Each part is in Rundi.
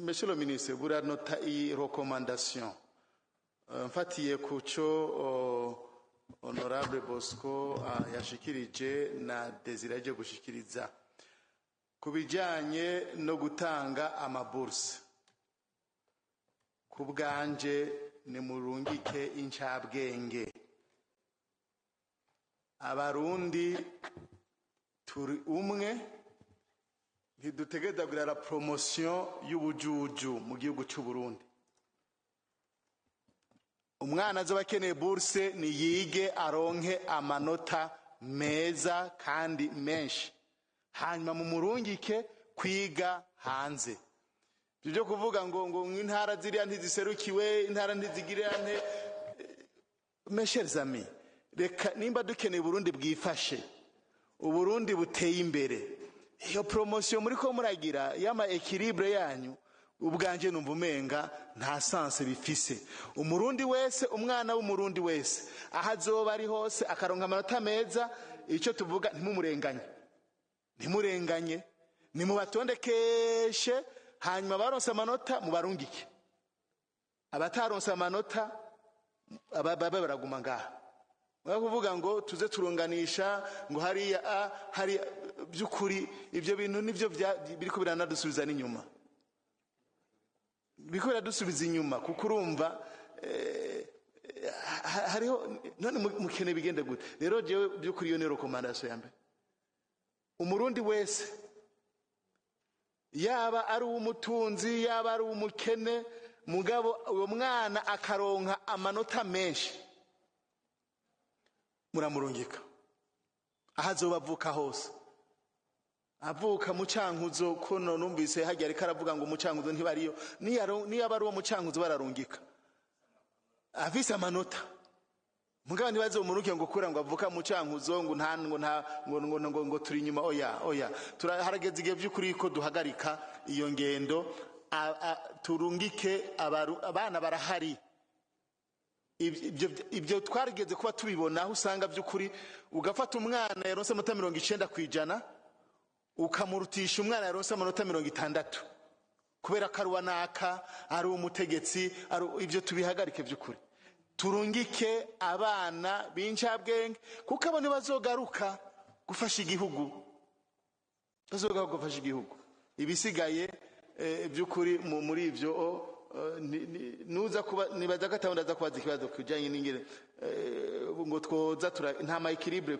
Monsieur le ministre, vous avez noté une recommandation. Mfatiye kucho honorable Bosco yashikirije na Desiraje gushikiriza kubijanye no gutanga amaburse. Kubwanje ni murungike incabwenge. Abarundi turi umwe ntidutegerezwa la promotion y'ubujuju mu gihugu cy'u Burundi. Umwana azoba akeneye bourse ni yige aronke amanota meza kandi menshi, hanyuma mu murungike kwiga hanze. Byo kuvuga ngo intara ziriya ntiziserukiwe, intara ntizigirane. Mes chers amis, reka nimba dukeneye Burundi bwifashe, Uburundi buteye imbere, iyo promotion muri ko muragira yama equilibre yanyu, ubwanje numva umenga nta sense bifise. Umurundi wese, umwana w'umurundi wese ahazoba ari hose akaronka amanota meza, icyo tuvuga ntimurenganye, nimubatondekeshe, hanyuma baronse amanota mubarungike. Abataronse amanota ababe baraguma ngaha. Kuvuga ngo tuze turunganisha ngo hari byukuri ibyo bintu nivyo biriko biranadusubiza n'inyuma. Biriko biradusubiza inyuma kuko urumva hariho none mukene bigende gute. Rero jewe byukuri yo ne recommandation yambe. Umurundi wese yaba ari umutunzi yaba ari umukene mugabo uwo mwana akaronka amanota menshi, muramurungika ahazoba avuka hose. Avuka mu Cankuzo kono numvise hajya ariko aravuga ngo mu Cankuzo ntibariyo, niyo abari uwo mu Cankuzo bararungika afise amanota. Mugabo ntibaze umuruke ngo kura ngo avuka mu Cankuzo ngo turi inyuma. Oya harageze igihe by'ukuri ko duhagarika iyo ngendo, turungike abana barahari. Ibyo twarigeze kuba tubibona aho usanga by'ukuri ugafata umwana yaronse amanota 90% ukamurutisha umwana yaronse amanota 60 kubera karuwa naka ari umutegetsi. Ibyo tubihagarike by'ukuri, turungike abana b'incabwenge kuko abone bazogaruka gufasha igihugu, ibisigaye by'ukuri muri ivyo nuza kuba nibaza gatawunda za kubaza ikibazo kujanye n'ingere ngo twoza nta ma equilibre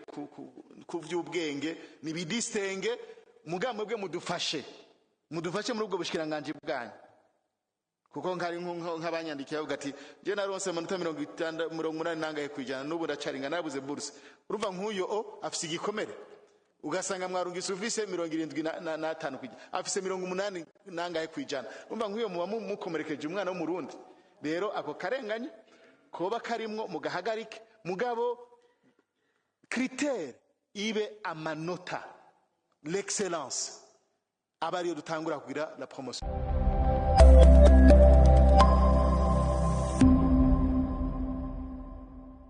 ku vy'ubwenge nibidistenge. Mugamwe bwe mudufashe muri ubwo bushikiranganje bwanyu, kuko nkari nk'abanyandikiye bavuga ati je naronse amanota 80 nangaye kwijana n'ubu ndacaringa nabuze bourse. Urumva nk'uyo afise igikomere, ugasanga mwarungise ufise 75 kwijana, afise 80 nangaye kwijana. Urumva nk'uyo muba mukomerekeje umwana w'umurundi. Rero ako karenganye koba karimwo mugahagarike, mugabo critère ibe amanota, l'excellence, abariyo dutangura kugira la promotion.